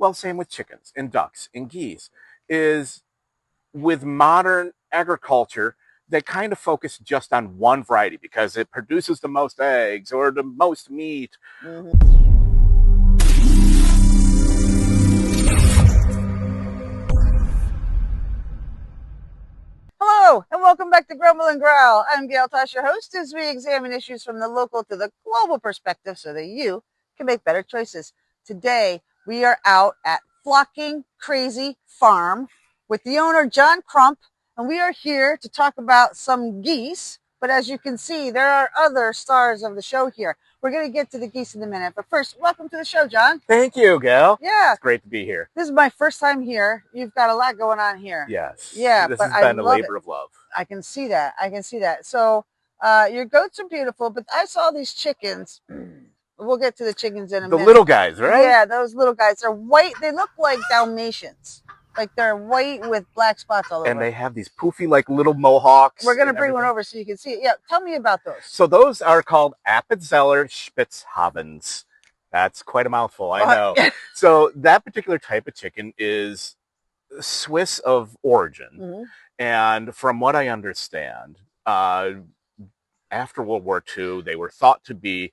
Well, same with chickens and ducks and geese, is with modern agriculture, they kind of focus just on one variety because it produces the most eggs or the most meat. Hello, and welcome back to Grumble and Growl. I'm Gail Tosh, your host, as we examine issues from the local to the global perspective so that you can make better choices. Today, we are out at Flocking Crazy Farm with the owner, John Crump, and we are here to talk about some geese. But as you can see, there are other stars of the show here. We're going to get to the geese in a minute. But first, welcome to the show, John. Thank you, Gail. Yeah. It's great to be here. This is my first time here. You've got a lot going on here. Yes. Yeah, this but has been I a love labor it. of love. I can see that. I can see that. So your goats are beautiful, but I saw these chickens. We'll get to the chickens in a minute. The little guys, right? Yeah, those little guys. They're white. They look like Dalmatians. Like they're white with black spots all over. And they have these poofy, like little mohawks. We're going to bring one over so you can see it. Yeah, tell me about those. So those are called Appenzeller Spitzhabens. That's quite a mouthful, I know. So that particular type of chicken is Swiss of origin. And from what I understand, after World War II, they were thought to be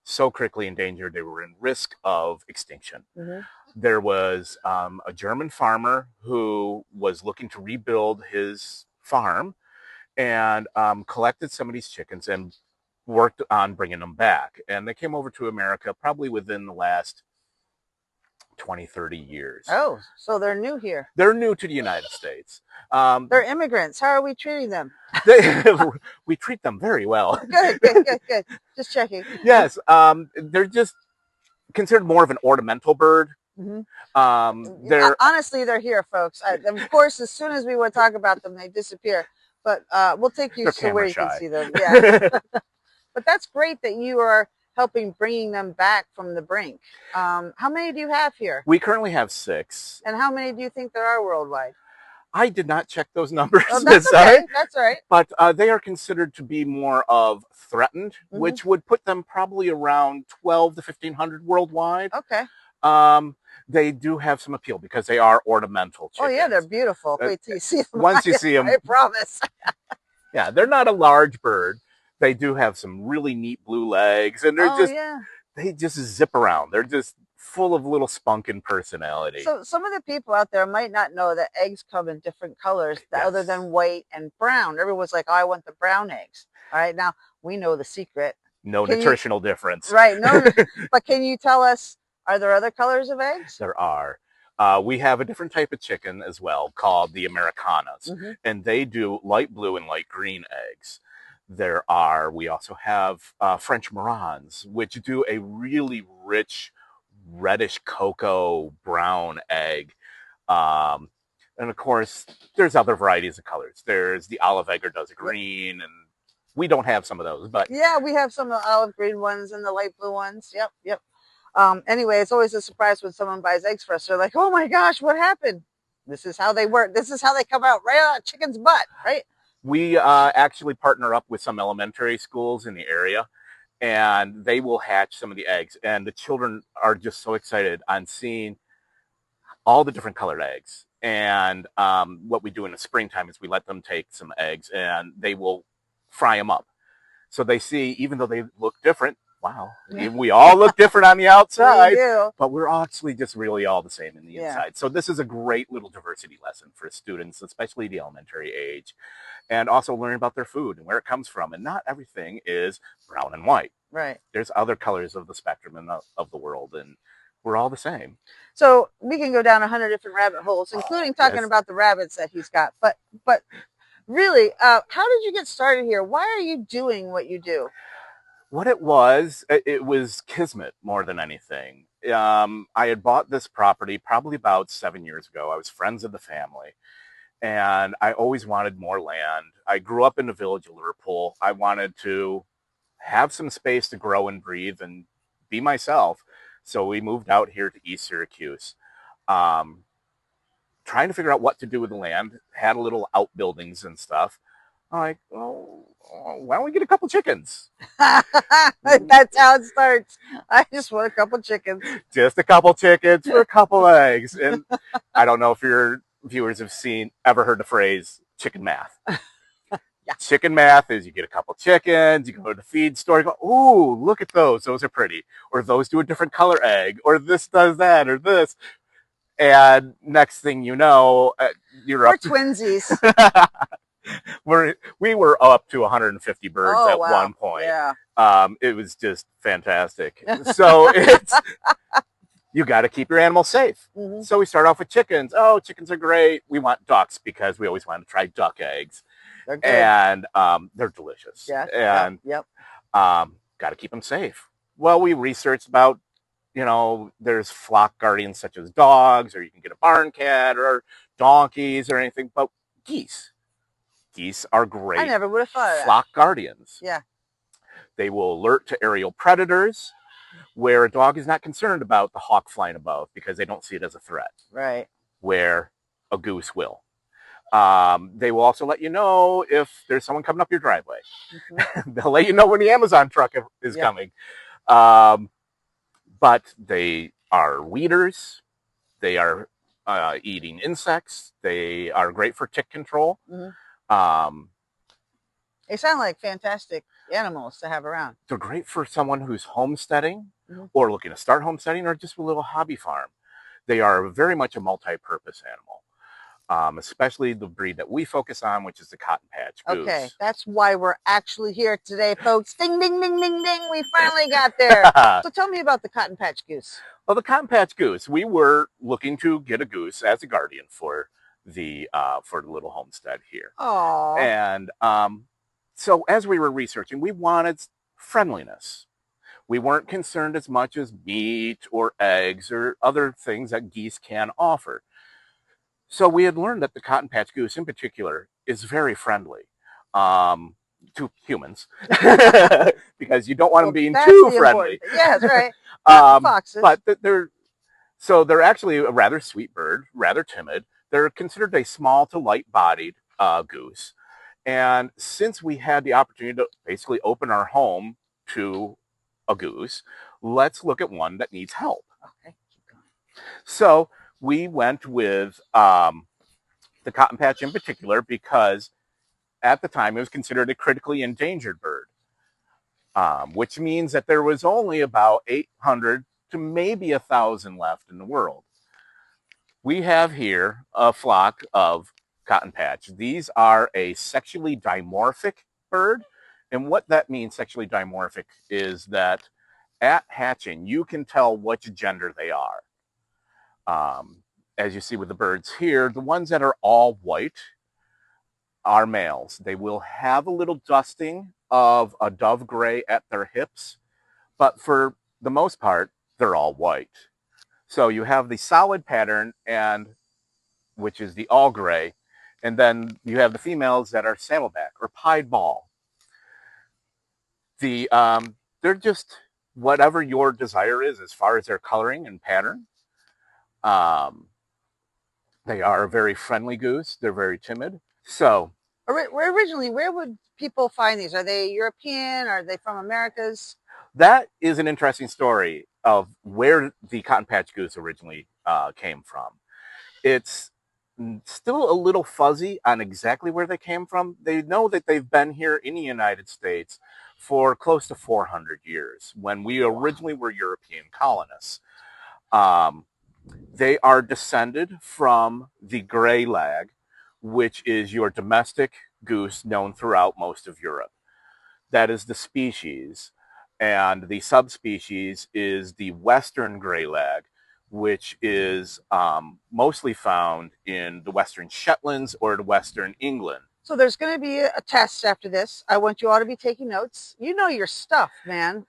so critically endangered, they were in risk of extinction. There was a German farmer who was looking to rebuild his farm and collected some of these chickens and worked on bringing them back. And they came over to America probably within the last 20, 30 years. Oh, so they're new here. They're new to the United States. They're immigrants. How are we treating them? We treat them very well. Good. Just checking. Yes. They're just considered more of an ornamental bird. Honestly, they're here, folks. Of course, as soon as we would talk about them, they disappear. But we'll take you to where you can see them. Yeah. But that's great that you are helping bringing them back from the brink. How many do you have here? We currently have 6. And how many do you think there are worldwide? I did not check those numbers. Oh, that's okay. That's all right. But they are considered to be more of threatened, which would put them probably around 12 to 1,500 worldwide. Okay. They do have some appeal because they are ornamental chickens. Oh, yeah, they're beautiful. Wait till you see them. Once you see them. I promise. Yeah, they're not a large bird. They do have some really neat blue legs, and they're they just zip around. They're just full of little spunk and personality. So some of the people out there might not know that eggs come in different colors other than white and brown. Everyone's like, oh, I want the brown eggs. All right, now we know the secret. No nutritional difference. Right, no. But can you tell us, are there other colors of eggs? There are. We have a different type of chicken as well called the Americanas, and they do light blue and light green eggs. We also have French Morans, which do a really rich reddish cocoa brown egg. And of course, there's other varieties of colors. There's the olive egg or does green, and we don't have some of those. But yeah, we have some of the olive green ones and the light blue ones. Yep. Anyway, it's always a surprise when someone buys eggs for us. They're like, oh my gosh, what happened? This is how they work. This is how they come out right out of chicken's butt, right? We actually partner up with some elementary schools in the area, and they will hatch some of the eggs. And the children are just so excited on seeing all the different colored eggs. And what we do in the springtime is we let them take some eggs and they will fry them up. So they see, even though they look different, wow, we all look different on the outside, but we're actually just really all the same in the inside. So this is a great little diversity lesson for students, especially the elementary age, and also learn about their food and where it comes from. And not everything is brown and white. Right. There's other colors of the spectrum of the world, and we're all the same. So we can go down 100 different rabbit holes, including talking about the rabbits that he's got. But really, how did you get started here? Why are you doing what you do? What it was kismet more than anything. I had bought this property probably about 7 years ago. I was friends of the family, and I always wanted more land. I grew up in the village of Liverpool. I wanted to have some space to grow and breathe and be myself. So we moved out here to East Syracuse, trying to figure out what to do with the land. Had a little outbuildings and stuff. I'm like, oh, why don't we get a couple chickens? That's how it starts. I just want a couple chickens. Just a couple chickens for a couple eggs. And I don't know if your viewers have ever heard the phrase chicken math. Yeah. Chicken math is you get a couple chickens, you go to the feed store, you go, ooh, look at those. Those are pretty. Or those do a different color egg. Or this does that, or this. And next thing you know, you're We're up. twinsies. We were up to 150 birds Oh, at wow. one point. Yeah. It was just fantastic. So you got to keep your animals safe. Mhm. So we start off with chickens. Oh, chickens are great. We want ducks because we always want to try duck eggs. They're good. And they're delicious. Yeah. And Yep. got to keep them safe. Well, we researched about, there's flock guardians such as dogs, or you can get a barn cat or donkeys or anything, but geese. Geese are great. I never would have thought of that. Flock guardians. Yeah. They will alert to aerial predators where a dog is not concerned about the hawk flying above because they don't see it as a threat. Right. Where a goose will. They will also let you know if there's someone coming up your driveway. Mm-hmm. They'll let you know when the Amazon truck is coming. But they are weeders. They are eating insects. They are great for tick control. Mm-hmm. They sound like fantastic animals to have around. They're great for someone who's homesteading, mm-hmm, or looking to start homesteading, or just a little hobby farm. They are very much a multi-purpose animal. Especially the breed that we focus on, which is the Cotton Patch Goose. Okay, that's why we're actually here today, folks. Ding, ding, ding, ding, ding. We finally got there. So tell me about the Cotton Patch Goose. Well, the Cotton Patch Goose, we were looking to get a goose as a guardian for the little homestead here. Aww. And so as we were researching, we wanted friendliness. We weren't concerned as much as meat or eggs or other things that geese can offer. So we had learned that the Cotton Patch Goose in particular is very friendly to humans because you don't want them being too friendly. Yeah, that's right. Foxes. But they're actually a rather sweet bird, rather timid. They're considered a small to light-bodied goose. And since we had the opportunity to basically open our home to a goose, let's look at one that needs help. Okay, keep going. So we went with the Cotton Patch in particular because at the time it was considered a critically endangered bird, which means that there was only about 800 to maybe 1,000 left in the world. We have here a flock of Cotton Patch. These are a sexually dimorphic bird. And what that means, sexually dimorphic, is that at hatching, you can tell which gender they are. As you see with the birds here, the ones that are all white are males. They will have a little dusting of a dove gray at their hips, but for the most part, they're all white. So you have the solid pattern, which is the all gray, and then you have the females that are saddleback or pied ball. They're just whatever your desire is as far as their coloring and pattern. They are a very friendly goose. They're very timid. So originally, where would people find these? Are they European? Are they from Americas? That is an interesting story of where the Cotton Patch Goose originally came from. It's still a little fuzzy on exactly where they came from. They know that they've been here in the United States for close to 400 years when we originally were European colonists. They are descended from the gray lag, which is your domestic goose known throughout most of Europe. That is the species. And the subspecies is the western gray lag, which is mostly found in the Western Shetlands or the Western England. So there's going to be a test after this. I want you all to be taking notes. You know your stuff, man.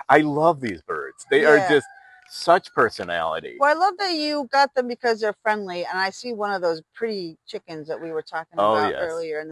I love these birds. They are just such personality. Well, I love that you got them because they're friendly. And I see one of those pretty chickens that we were talking about earlier.